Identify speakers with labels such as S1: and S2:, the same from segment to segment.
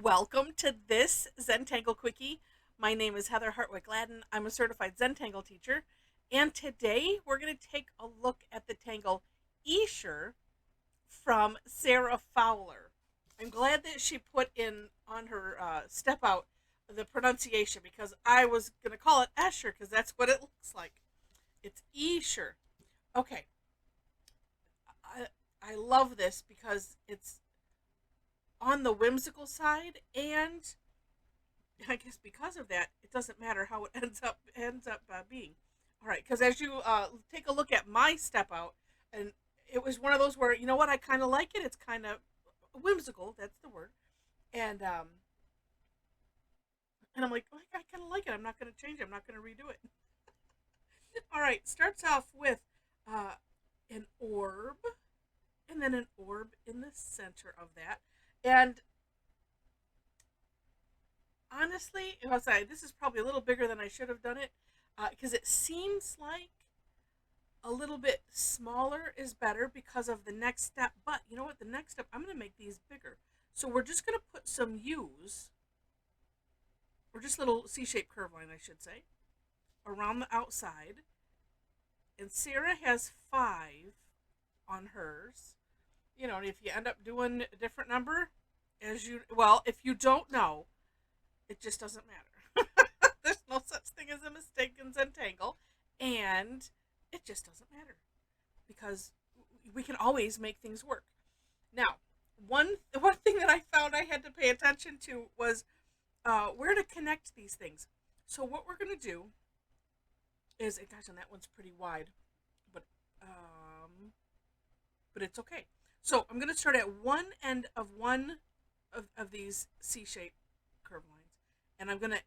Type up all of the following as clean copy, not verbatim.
S1: Welcome to this Zentangle Quickie. My name is Heather Hartwick Gladden. I'm a certified Zentangle teacher, and today we're going to take a look at the tangle Escher from Sarah Fowler. I'm glad that she put in on her step out the pronunciation because I was going to call it Escher because that's what it looks like. It's Escher. Okay, I, I love this because it's on the whimsical side, and I guess because of that, it doesn't matter how it ends up being. All right, because as you take a look at my step out, and it was one of those where, you know what, I kind of like it. It's kind of whimsical. That's the word. And I'm like, oh, I kind of like it. I'm not going to change it. I'm not going to redo it. All right, starts off with uh, an orb, and then an orb in the center of that. And honestly, if I say this is probably a little bigger than I should have done it, because it seems like a little bit smaller is better because of the next step. But you know what? The next step, I'm going to make these bigger. So we're just going to put some U's, or just little C-shaped curve line, I should say, around the outside. And Sarah has 5 on hers. You know, and if you end up doing a different number, if you don't know, it just doesn't matter. There's no such thing as a mistake in Zentangle, and it just doesn't matter because we can always make things work. Now, one thing that I found I had to pay attention to was where to connect these things. So what we're gonna do is, and gosh, and that one's pretty wide, but but it's okay. So I'm gonna start at one end of one of these C-shaped curve lines, and I'm gonna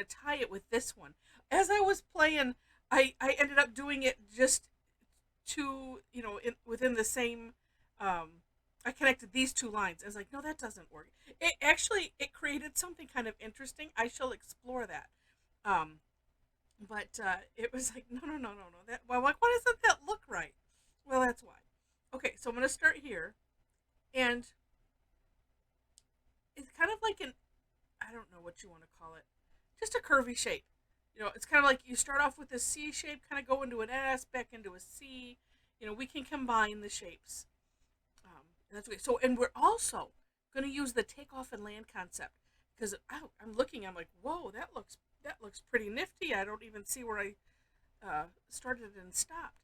S1: tie it with this one. As I was playing, I ended up doing it just within the same. I connected these 2 lines. I was like, no, that doesn't work. It created something kind of interesting. I shall explore that. Um, but it was like, no. That well, like, why doesn't that look right? Well, that's why. Okay, so I'm gonna start here, and it's kind of like I don't know what you want to call it, just a curvy shape. You know, it's kind of like you start off with a C shape, kind of go into an S, back into a C. You know, we can combine the shapes. And that's okay. So, and we're also going to use the takeoff and land concept because I'm looking. I'm like, whoa, that looks pretty nifty. I don't even see where I started and stopped.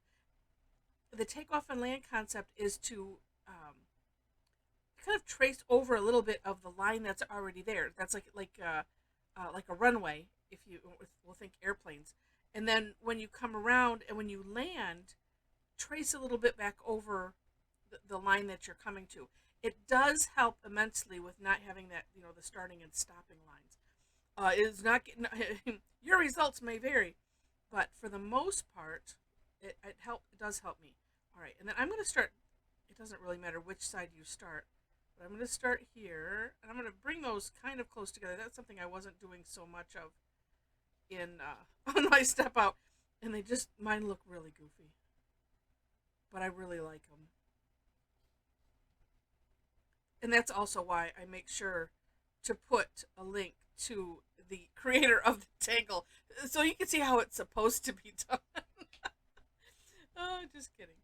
S1: The takeoff and land concept is to kind of trace over a little bit of the line that's already there. That's like a runway. If we'll think airplanes, and then when you come around and when you land, trace a little bit back over the line that you're coming to. It does help immensely with not having that, the starting and stopping lines. It's not your results may vary, but for the most part, it does help me. All right, and then I'm going to start. It doesn't really matter which side you start, but I'm going to start here, and I'm going to bring those kind of close together. That's something I wasn't doing so much of in on my step out, and mine look really goofy, but I really like them. And that's also why I make sure to put a link to the creator of the Tangle so you can see how it's supposed to be done. Oh, just kidding.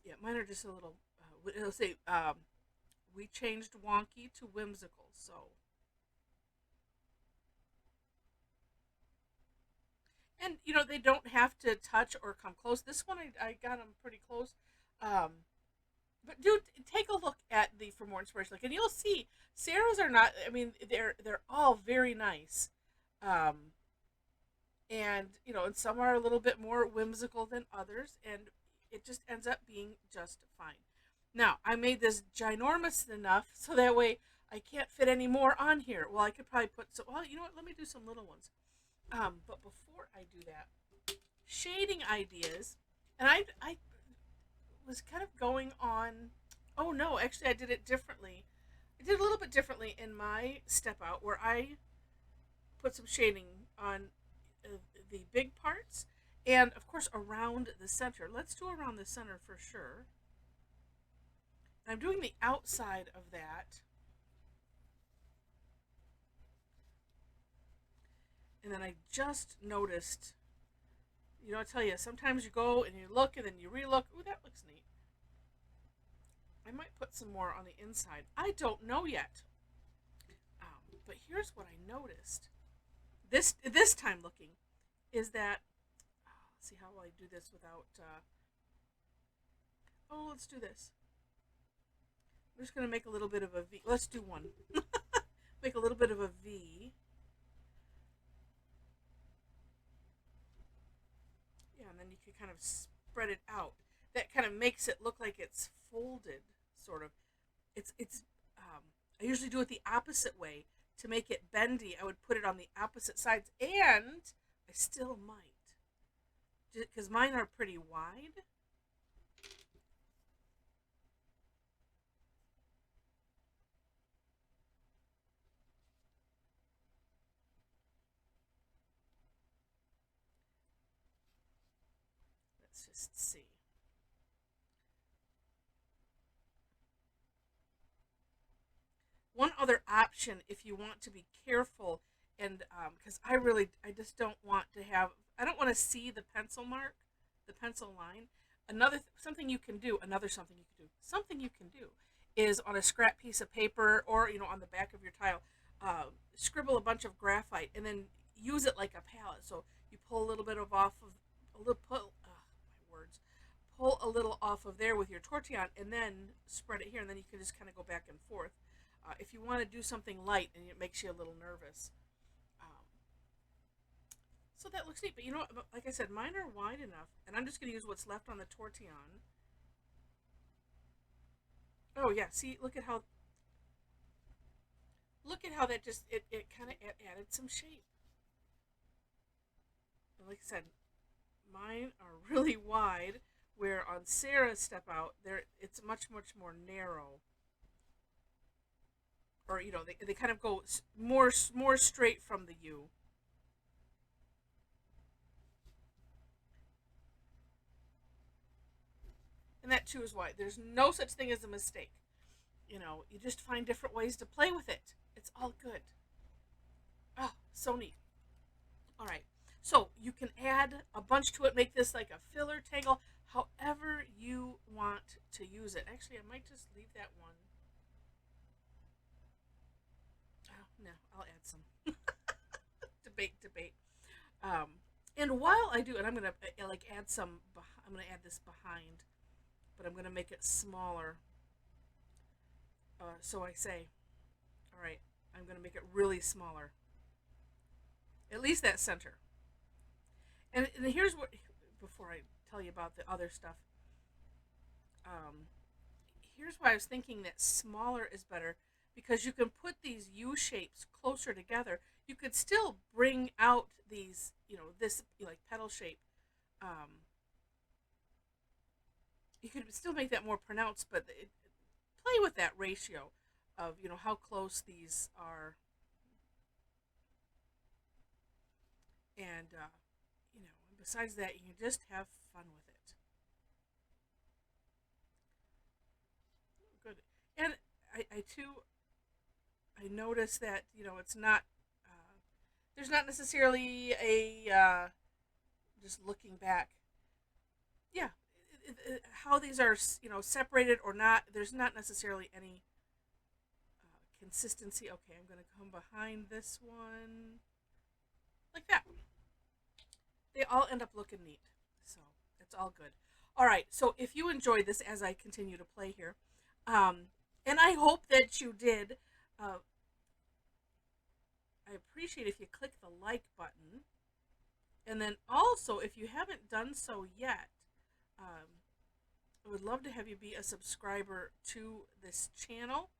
S1: Yeah, mine are just a little. It'll say we changed wonky to whimsical. So, and they don't have to touch or come close. This one I got them pretty close. Um, but do take a look at the for more inspiration. Like, and you'll see Sarah's are not. I mean, they're all very nice, um, and and some are a little bit more whimsical than others, and it just ends up being just fine. Now I made this ginormous enough so that way I can't fit any more on here. Well, I could probably put so. Well, you know what? Let me do some little ones. But before I do that, shading ideas, and I was kind of going on. Oh no, actually, I did it differently. I did a little bit differently in my step out where I put some shading on the big parts and, of course, around the center. Let's do around the center for sure. And I'm doing the outside of that And then I just noticed, I tell you, sometimes you go and you look and then you relook. Ooh, that looks neat. I might put some more on the inside. I don't know yet. But here's what I noticed. This time looking is that, let's see how will I do this without, let's do this. I'm just going to make a little bit of a V. Let's do one. Make a little bit of a V. Yeah, and then you can kind of spread it out. That kind of makes it look like it's folded, sort of. It's I usually do it the opposite way. To make it bendy, I would put it on the opposite sides, and I still might, because mine are pretty wide. Let's just see. One other option, if you want to be careful, and because I just don't want to have, I don't want to see the pencil mark, the pencil line. Something you can do, something you can do is on a scrap piece of paper or, on the back of your tile, scribble a bunch of graphite and then use it like a palette. So you pull a little bit off of, my words, pull a little off of there with your tortillon and then spread it here, and then you can just kind of go back and forth. If you want to do something light and it makes you a little nervous. So that looks neat. But like I said, mine are wide enough. And I'm just going to use what's left on the tortillon. Oh, yeah. See, look at how that just, it kind of added some shape. And like I said, mine are really wide, where on Sarah's step out, it's much, much more narrow. Or they kind of go more straight from the U. And that too is why there's no such thing as a mistake. You just find different ways to play with it. It's all good. Oh, so neat. All right, so you can add a bunch to it, make this like a filler tangle, however you want to use it. Actually, I might just leave that one. No, I'll add some. Debate. And while I do, and I'm gonna add some. I'm gonna add this behind, but I'm gonna make it smaller. So I say, all right, I'm gonna make it really smaller. At least that center. And here's what. Before I tell you about the other stuff, um, here's why I was thinking that smaller is better, because you can put these U shapes closer together. You could still bring out these, this like petal shape. You could still make that more pronounced, but play with that ratio of how close these are, and besides that, you can just have fun with it. Good, and I noticed that it's not. There's not necessarily a just looking back. Yeah, how these are separated or not. There's not necessarily any consistency. Okay, I'm going to come behind this one like that. They all end up looking neat, so it's all good. All right, so if you enjoyed this as I continue to play here, and I hope that you did. I appreciate if you click the like button. And then also, if you haven't done so yet, I would love to have you be a subscriber to this channel.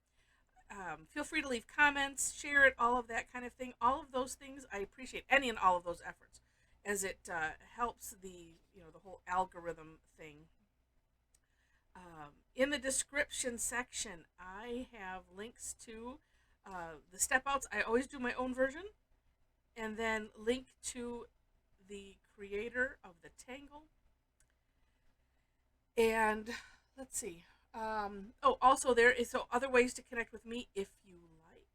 S1: Feel free to leave comments, share it, all of that kind of thing. All of those things I appreciate, any and all of those efforts, as it helps the whole algorithm thing. In the description section, I have links to the step outs. I always do my own version, and then link to the creator of the Tangle. And let's see. Also there is other ways to connect with me if you like.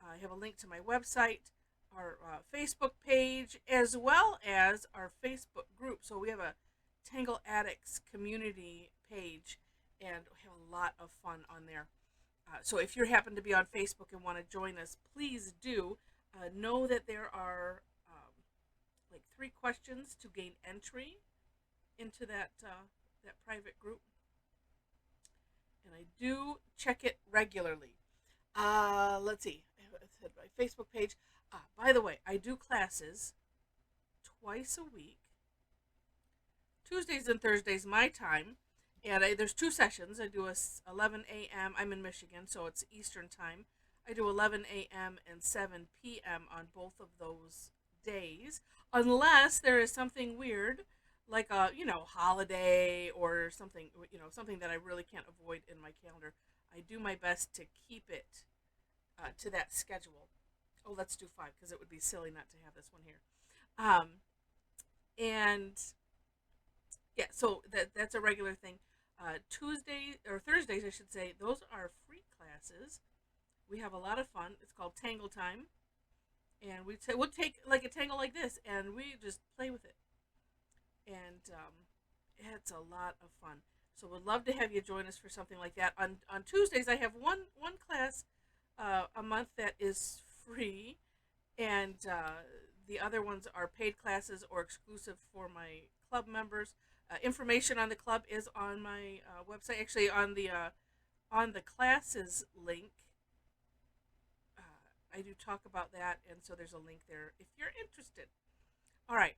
S1: I have a link to my website. our Facebook page as well as our Facebook group. So we have a Tangle Addicts community page, and we have a lot of fun on there. So if you happen to be on Facebook and want to join us, please do. Know that there are like 3 questions to gain entry into that private group, and I do check it regularly. Let's see. I said my Facebook page. By the way, I do classes twice a week, Tuesdays and Thursdays my time, and there's 2 sessions. I do 11 a.m. I'm in Michigan, so it's Eastern time. I do 11 a.m. and 7 p.m. on both of those days, unless there is something weird, like a holiday or something something that I really can't avoid in my calendar. I do my best to keep it to that schedule. Oh, let's do 5 because it would be silly not to have this one here. And yeah, so that's a regular thing. Tuesday or Thursdays, I should say, those are free classes. We have a lot of fun. It's called Tangle Time, and we'll take like a tangle like this, and we just play with it, and it's a lot of fun. So we'd love to have you join us for something like that. On Tuesdays, I have one class a month that is free, and the other ones are paid classes or exclusive for my club members. Information on the club is on my website. Actually, on the classes link, I do talk about that, and so there's a link there if you're interested. All right,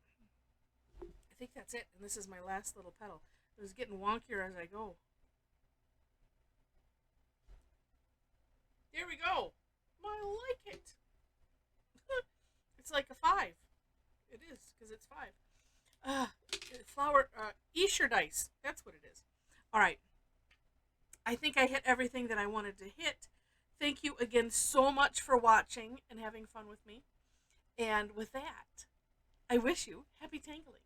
S1: I think that's it, and this is my last little pedal. It was getting wonkier as I go. There we go. I like it. It's like a 5. It is, because it's 5. Flower, Escher dice. That's what it is. All right. I think I hit everything that I wanted to hit. Thank you again so much for watching and having fun with me. And with that, I wish you happy tangling.